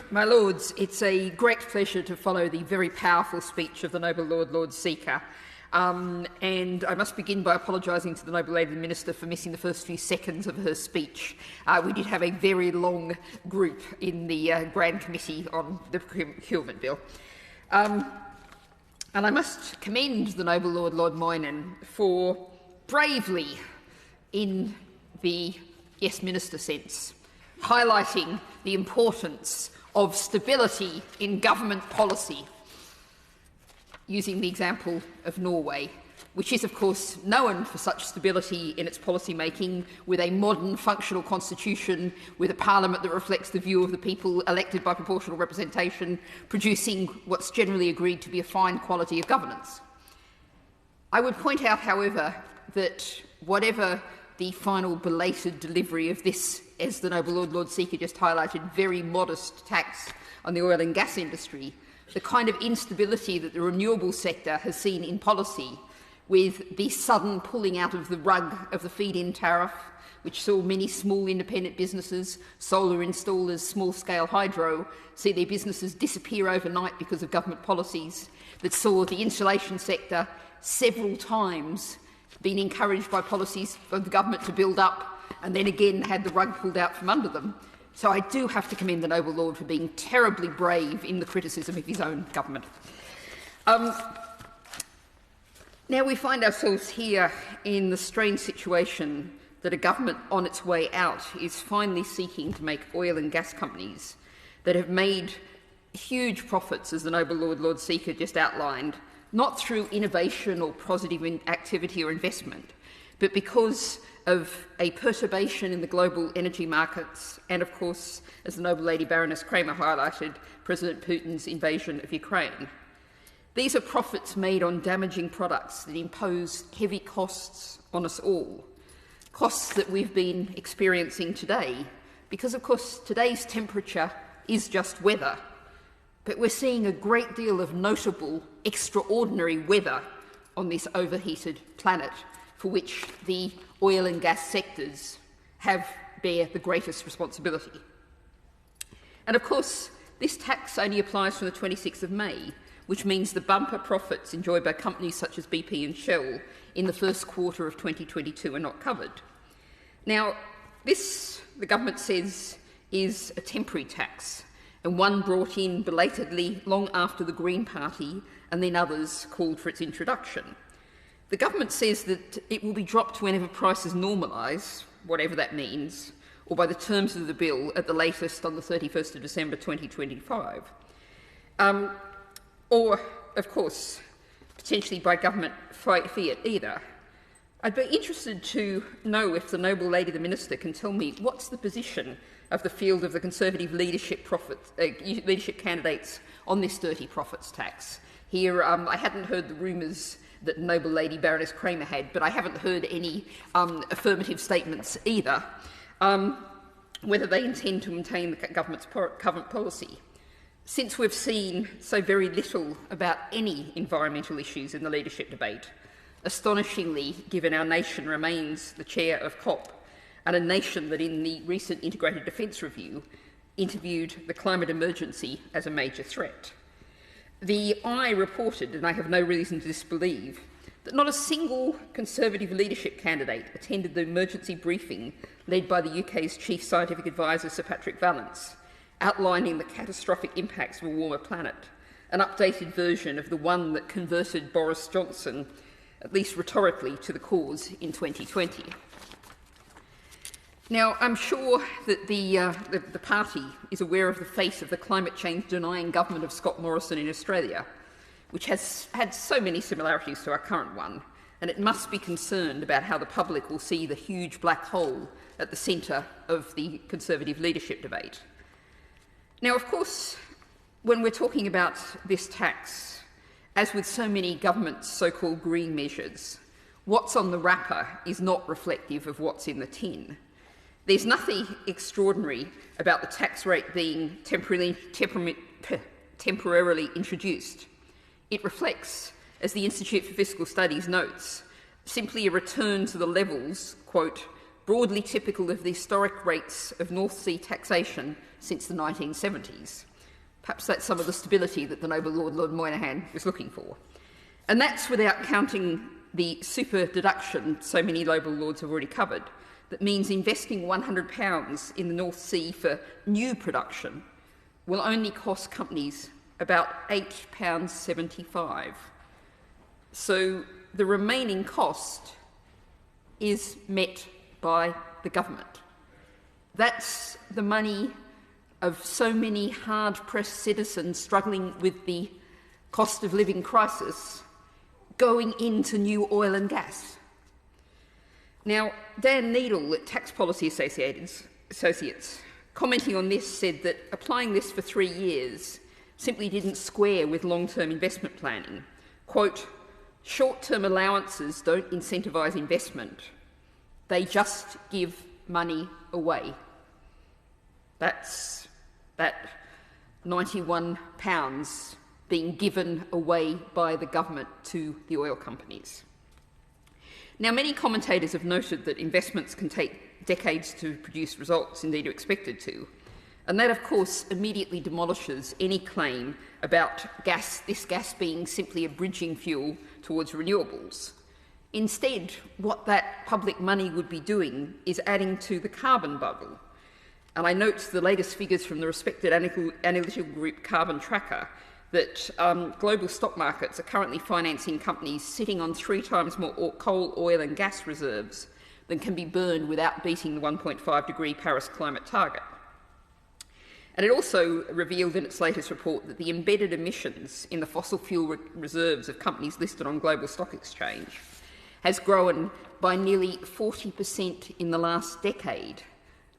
My Lords, it's a great pleasure to follow the very powerful speech of the Noble Lord Seeker. And I must begin by apologising to the Noble Lady the Minister for missing the first few seconds of her speech. We did have a very long group in the Grand Committee on the Procurement Bill. And I must commend the Noble Lord Moynihan for bravely, in the Yes Minister sense, highlighting the importance of stability in government policy, using the example of Norway, which is, of course, known for such stability in its policy making, with a modern, functional constitution, with a parliament that reflects the view of the people elected by proportional representation, producing what's generally agreed to be a fine quality of governance. I would point out, however, that whatever the final belated delivery of this, as the Noble Lord Seeker just highlighted, very modest tax on the oil and gas industry, the kind of instability that the renewable sector has seen in policy, with the sudden pulling out of the rug of the feed-in tariff, which saw many small independent businesses, solar installers, small-scale hydro, see their businesses disappear overnight because of government policies, that saw the insulation sector several times being encouraged by policies of the government to build up, and then again had the rug pulled out from under them. So I do have to commend the Noble Lord for being terribly brave in the criticism of his own government. Now we find ourselves here in the strange situation that a government on its way out is finally seeking to make oil and gas companies that have made huge profits, as the Noble Lord Seeker just outlined, not through innovation or positive activity or investment, but because of a perturbation in the global energy markets and, of course, as the Noble Lady Baroness Kramer highlighted, President Putin's invasion of Ukraine. These are profits made on damaging products that impose heavy costs on us all, costs that we've been experiencing today, because, of course, today's temperature is just weather. But we're seeing a great deal of notable, extraordinary weather on this overheated planet, for which the oil and gas sectors bear the greatest responsibility. And of course, this tax only applies from the 26th of May, which means the bumper profits enjoyed by companies such as BP and Shell in the first quarter of 2022 are not covered. Now, this, the government says, is a temporary tax, and one brought in belatedly long after the Green Party and then others called for its introduction. The government says that it will be dropped whenever prices normalise, whatever that means, or by the terms of the bill at the latest on the 31st of December 2025. Or, of course, potentially by government fiat either. I'd be interested to know if the Noble Lady the Minister can tell me what's the position of the field of the Conservative leadership candidates on this dirty profits tax. Here, I hadn't heard the rumours that Noble Lady Baroness Kramer had, but I haven't heard any affirmative statements either, whether they intend to maintain the government's current policy. Since we've seen so very little about any environmental issues in the leadership debate, astonishingly, given our nation remains the chair of COP, and a nation that in the recent Integrated Defence Review interviewed the climate emergency as a major threat. The I reported, and I have no reason to disbelieve, that not a single Conservative leadership candidate attended the emergency briefing led by the UK's Chief Scientific Advisor, Sir Patrick Vallance, outlining the catastrophic impacts of a warmer planet, an updated version of the one that converted Boris Johnson, at least rhetorically, to the cause in 2020. Now, I'm sure that the party is aware of the fate of the climate change denying government of Scott Morrison in Australia, which has had so many similarities to our current one, and it must be concerned about how the public will see the huge black hole at the centre of the Conservative leadership debate. Now, of course, when we're talking about this tax, as with so many government's so-called green measures, what's on the wrapper is not reflective of what's in the tin. There's nothing extraordinary about the tax rate being temporarily introduced. It reflects, as the Institute for Fiscal Studies notes, simply a return to the levels, quote, broadly typical of the historic rates of North Sea taxation since the 1970s. Perhaps that's some of the stability that the noble Lord Moynihan was looking for. And that's without counting the super deduction so many noble lords have already covered. That means investing £100 in the North Sea for new production will only cost companies about £8.75. So the remaining cost is met by the government. That's the money of so many hard-pressed citizens struggling with the cost of living crisis going into new oil and gas. Now, Dan Needle at Tax Policy Associates, commenting on this, said that applying this for 3 years simply didn't square with long-term investment planning. Quote, short-term allowances don't incentivise investment. They just give money away. That's that £91 being given away by the government to the oil companies. Now, many commentators have noted that investments can take decades to produce results, indeed are expected to, and that, of course, immediately demolishes any claim about this gas being simply a bridging fuel towards renewables. Instead, what that public money would be doing is adding to the carbon bubble. And I note the latest figures from the respected analytical group Carbon Tracker that global stock markets are currently financing companies sitting on 3 times more coal, oil and gas reserves than can be burned without beating the 1.5-degree Paris climate target. And it also revealed in its latest report that the embedded emissions in the fossil fuel reserves of companies listed on Global Stock Exchange has grown by nearly 40% in the last decade,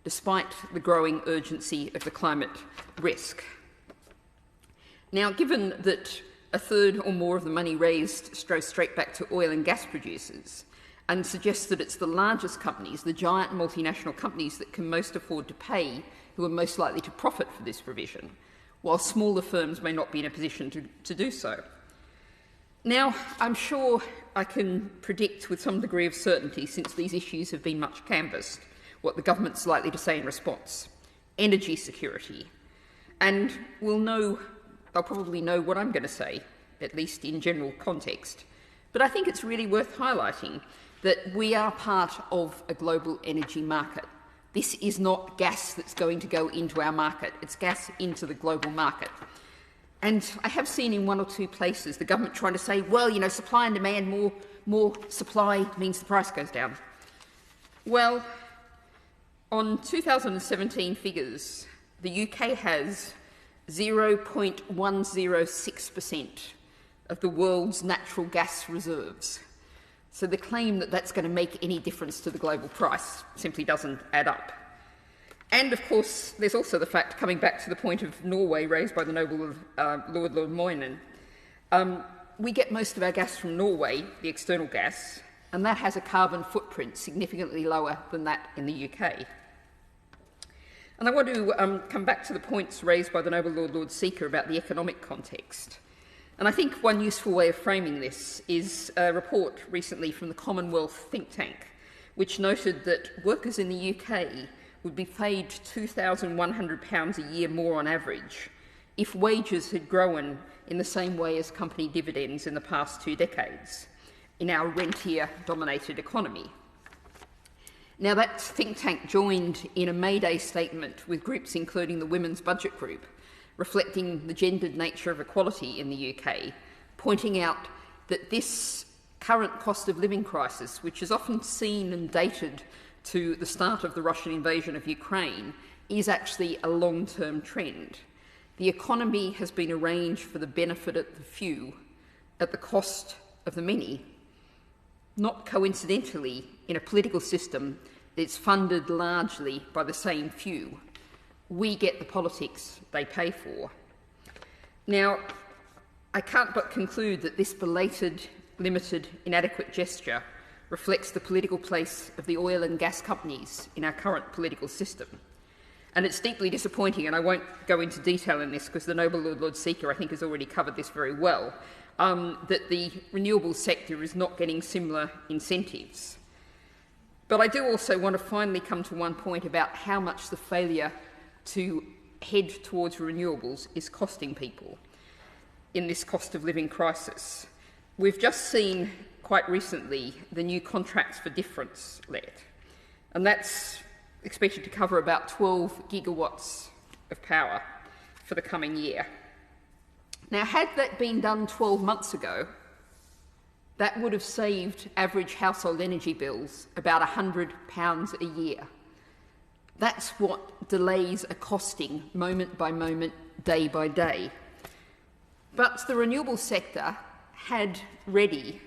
despite the growing urgency of the climate risk. Now, given that a third or more of the money raised goes straight back to oil and gas producers, and suggests that it's the largest companies, the giant multinational companies that can most afford to pay, who are most likely to profit for this provision, while smaller firms may not be in a position to do so. Now, I'm sure I can predict with some degree of certainty, since these issues have been much canvassed, what the government's likely to say in response. Energy security. And they'll probably know what I'm going to say, at least in general context. But I think it's really worth highlighting that we are part of a global energy market. This is not gas that's going to go into our market, it's gas into the global market. And I have seen in 1 or 2 places the government trying to say, well, you know, supply and demand, more supply means the price goes down. Well, on 2017 figures, the UK has 0.106% of the world's natural gas reserves. So the claim that that's going to make any difference to the global price simply doesn't add up. And, of course, there's also the fact, coming back to the point of Norway raised by the noble Lord Moynihan, we get most of our gas from Norway, the external gas, and that has a carbon footprint significantly lower than that in the UK. And I want to come back to the points raised by the noble Lord Seeker about the economic context. And I think one useful way of framing this is a report recently from the Commonwealth think tank, which noted that workers in the UK would be paid £2,100 a year more on average if wages had grown in the same way as company dividends in the past 2 decades in our rentier-dominated economy. Now, that think tank joined in a May Day statement with groups including the Women's Budget Group, reflecting the gendered nature of equality in the UK, pointing out that this current cost of living crisis, which is often seen and dated to the start of the Russian invasion of Ukraine, is actually a long-term trend. The economy has been arranged for the benefit of the few at the cost of the many, not coincidentally in a political system that's funded largely by the same few. We get the politics they pay for. Now, I can't but conclude that this belated, limited, inadequate gesture reflects the political place of the oil and gas companies in our current political system. And it's deeply disappointing, and I won't go into detail in this because the noble Lord Seeker, I think, has already covered this very well, that the renewable sector is not getting similar incentives. But I do also want to finally come to one point about how much the failure to head towards renewables is costing people in this cost of living crisis. We've just seen quite recently the new Contracts for Difference let, and that's expected to cover about 12 gigawatts of power for the coming year. Now, had that been done 12 months ago, that would have saved average household energy bills about £100 a year. That's what delays are costing moment by moment, day by day. But the renewable sector had ready,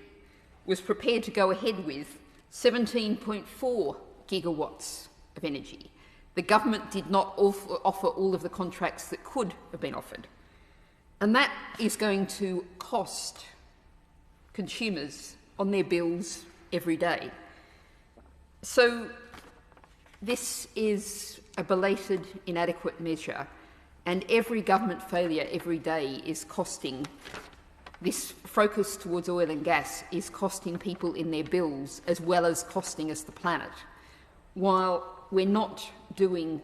was prepared to go ahead with 17.4 gigawatts of energy. The government did not offer all of the contracts that could have been offered. And that is going to cost consumers on their bills every day. So this is a belated, inadequate measure, and every government failure every day is costing. This focus towards oil and gas is costing people in their bills as well as costing us the planet, while we're not doing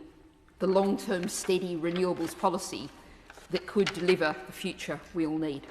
the long-term steady renewables policy that could deliver the future we all need.